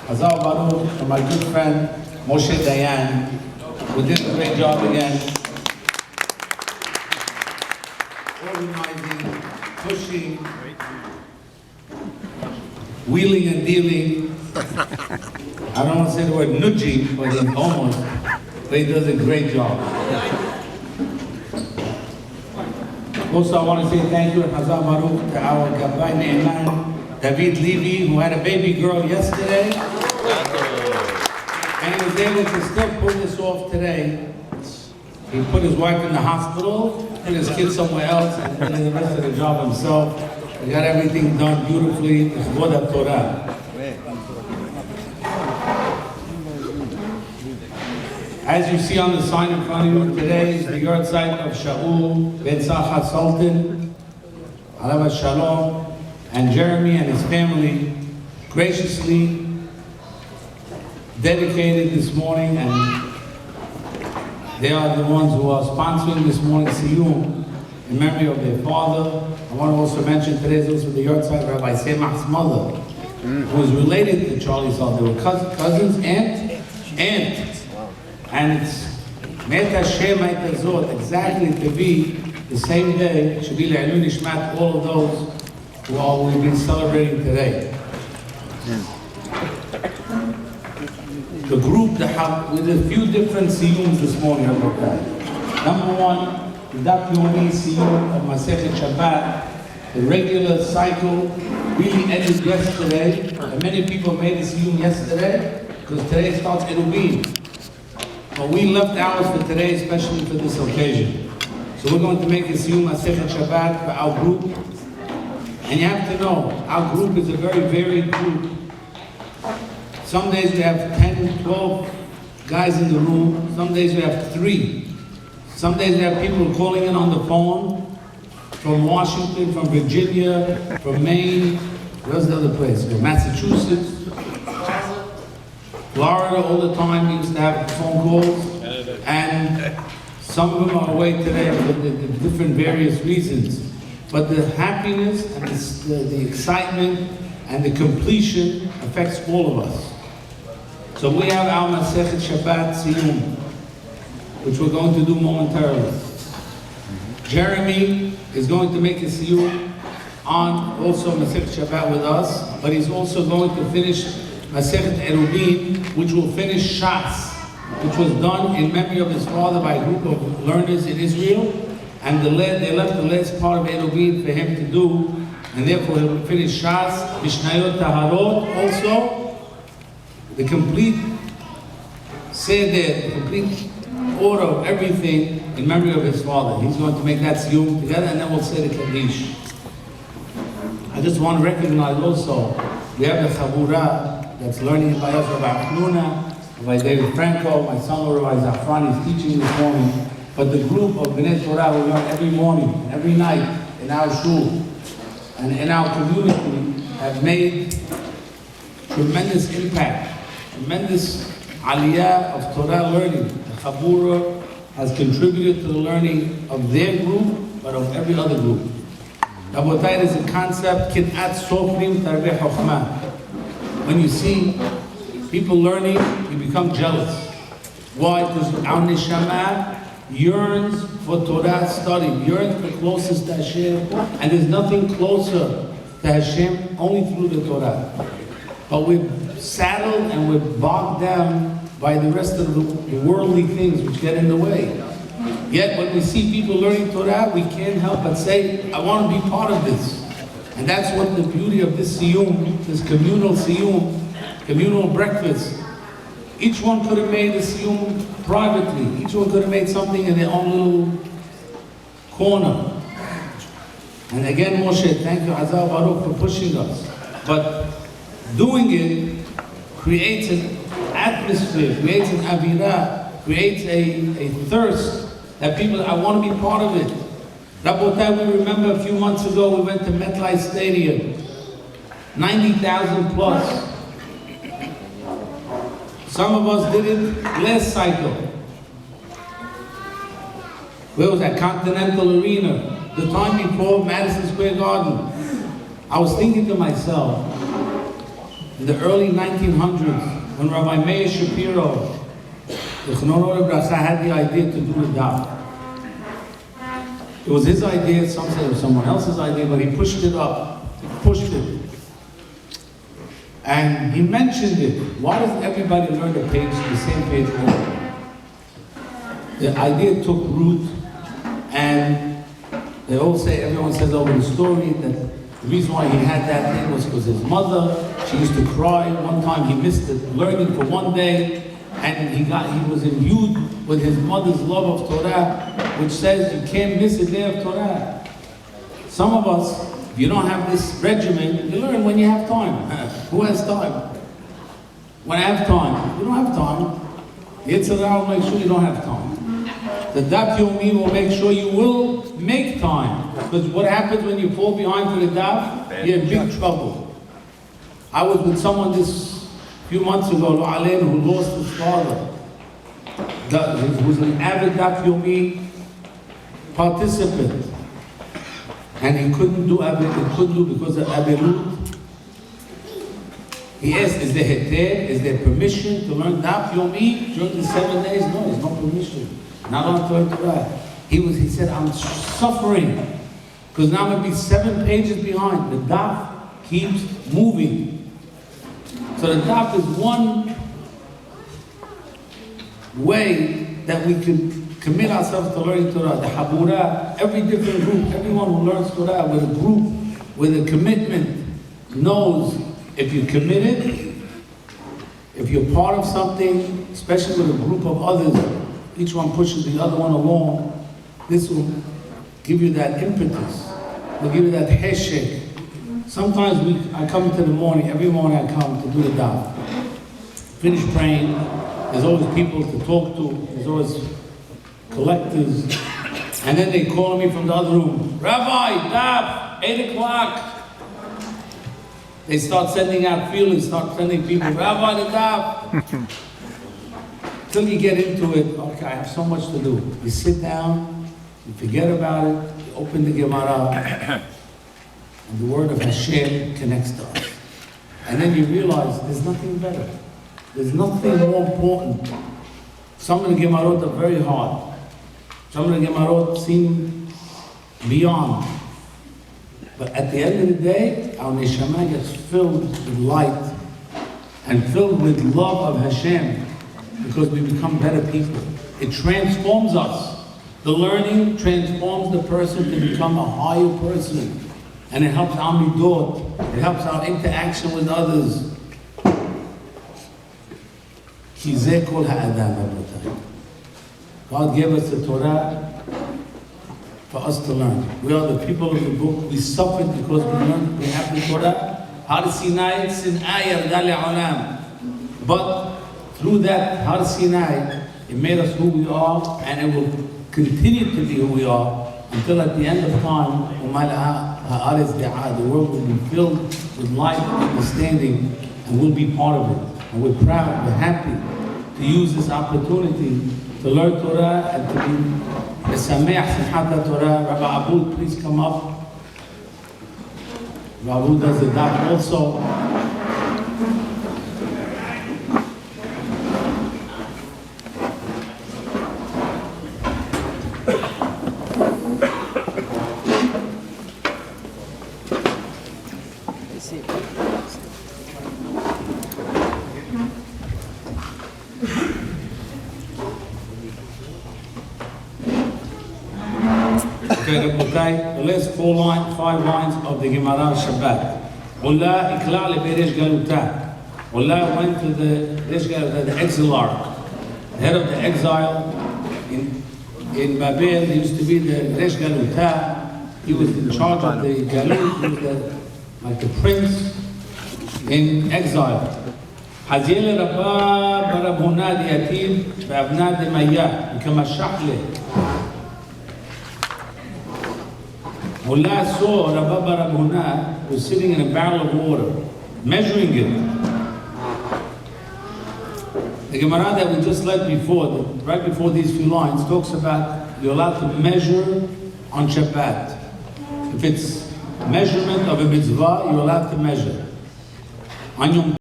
Hazal Baruch and my good friend Moshe Dayan, who did a great job again, organizing, pushing, wheeling and dealing. I don't want to say the word nudging, but it's almost. But he does a great job. Also, I want to say thank you and Hazal Baruch to our Gabbai Ne'eman, David Levy, who had a baby girl yesterday. And he was able to still pull this off today. He put his wife in the hospital, put his kids somewhere else, and did the rest of the job himself. We got everything done beautifully. It's Voda Torah. As you see on the sign in front of you, today is the yard site of Shaul Ben Sacha Sultan, Ave Shalom, and Jeremy and his family graciously dedicated this morning, and they are the ones who are sponsoring this morning's Siyum in memory of their father. I want to also mention today's also the yard site of Rabbi Semach's mother, who is related to Charlie Salt. They were cousins, aunt. And it's Meta Shem Zot, exactly to be the same day, should be Le'ilui Nishmat, all of those who we've been celebrating today. The group with a few different Siyums this morning. Number one, the Daf Yomi Siyum of Masechet Shabbat, the regular cycle really ended yesterday, and many people made the Siyum yesterday, because today starts Erubin. But we left ours for today, especially for this occasion. So we're going to make a Siyum Masechet Shabbat for our group. And you have to know, our group is a very varied group. Some days we have 10, 12 guys in the room. Some days we have 3. Some days we have people calling in on the phone from Washington, from Virginia, from Maine. Where's the other place? Massachusetts. Florida all the time. We used to have phone calls, and some of them are away today for the different various reasons. But the happiness and the excitement and the completion affects all of us. So we have our Masechet Shabbat Siyum, which we're going to do momentarily. Jeremy is going to make a Siyum on also Masechet Shabbat with us, but he's also going to finish Masechet Erubin, which will finish Shas, which was done in memory of his father by a group of learners in Israel, and they left the last part of Erubin for him to do, and therefore he will finish Shas, Mishnayot Taharot, also the complete Seder, the complete order of everything in memory of his father. He's going to make that Siyum together, and then we'll say the Kaddish. I just want to recognize also, we have the Chabura that's learning by us, Rabbi Achnuna, by David Franco, my son Rabbi Zafran is teaching this morning. But the group of Bnei Torah we learn every morning, every night in our shul and in our community have made tremendous impact, tremendous aliyah of Torah learning. The Chabura has contributed to the learning of their group, but of every other group. Rabotai is a concept, Kin'at Sofrim Tarbeh Chokhmah. When you see people learning, you become jealous. Why? Because our neshama yearns for Torah study, yearns for closest to Hashem, and there's nothing closer to Hashem only through the Torah. But we're saddled and we're bogged down by the rest of the worldly things which get in the way. Yet when we see people learning Torah, we can't help but say, I want to be part of this. And that's what the beauty of this Siyum, this communal Siyum, communal breakfast. Each one could have made a Siyum privately. Each one could have made something in their own little corner. And again, Moshe, thank you, Hazal Baruch, for pushing us. But doing it creates an atmosphere, creates an avirah, creates a thirst that people, I want to be part of it. Rabotai, we remember a few months ago we went to MetLife Stadium, 90,000 plus. Some of us did it last cycle. Where was that? Continental Arena, the time before Madison Square Garden. I was thinking to myself, in the early 1900s, when Rabbi Meir Shapiro, the Chnono Bracha, had the idea to do a daf. It was his idea, some say it was someone else's idea, but he pushed it up. He pushed it. And he mentioned it. Why doesn't everybody learn the same page over? The idea took root, and they all say, everyone says over the story that the reason why he had that thing was because his mother, she used to cry. One time he missed it, learning for one day, and he was imbued with his mother's love of Torah, which says you can't miss a day of Torah. Some of us, if you don't have this regimen, you learn when you have time. Who has time? When I have time. You don't have time. The Yitzhak will make sure you don't have time. The Daf Yomi will make sure you will make time. Because what happens when you fall behind for the Daf? You're in big trouble. I was with someone this few months ago, who lost his father. He was an avid Daf Yomi participant. And he couldn't do because of Abelut. He asked, is there heter, is there permission to learn Daf Yomi during the 7 days? No, there's no permission. Not on Torah. He said, I'm suffering because now I'm going to be 7 pages behind. The Daf keeps moving. So the Daf is one way that we can commit ourselves to learning Torah. The Habura, every different group, everyone who learns Torah with a group, with a commitment, knows if you're committed, if you're part of something, especially with a group of others, each one pushes the other one along, this will give you that impetus, will give you that heshek. Sometimes I come into the morning, every morning I come to do the daf. Finish praying, there's always people to talk to, there's always collectors, and then they call me from the other room, Rabbi, daf, 8 o'clock. They start sending out feelers, start sending people, Rabbi, the daf. Till you get into it, okay, I have so much to do. You sit down, you forget about it, you open the Gemara, and the word of Hashem connects to us. And then you realize there's nothing better. There's nothing more important. Some of the Gemarot are very hard. Some of the Gemarot seem beyond. But at the end of the day, our neshama gets filled with light and filled with love of Hashem because we become better people. It transforms us. The learning transforms the person to become a higher person. And it helps our midot. It helps our interaction with others. God gave us the Torah for us to learn. We are the people of the book. We suffered because we learned. We have the Torah. Har Sinai, Sinai yarda le'olam. But through that Har Sinai, it made us who we are, and it will continue to be who we are until at the end of time, the world will be filled with light and understanding, and we'll be part of it. And we're proud, we're happy to use this opportunity to learn Torah and to be Mesameach Simchat Torah. Rabbi Abud, please come up. Rabbi Abud does the daf also. The last 5 lines of the Gemara Shabbat. Ullah ikla leberesh galuta. Ullah went to the exilarch, the head of the exile in Babel. He used to be the Resh Galuta. He was in charge of the Galut. He was like the prince in exile. Hazil Rabba Barabuna Diatim Babna de Maya become a shachle. Mullah saw Rabba Barabuna was sitting in a barrel of water, measuring it. The Gemara that we just read before, right before these few lines, talks about you're allowed to measure on Shabbat. If it's measurement of a mitzvah, you're allowed to measure. On Yom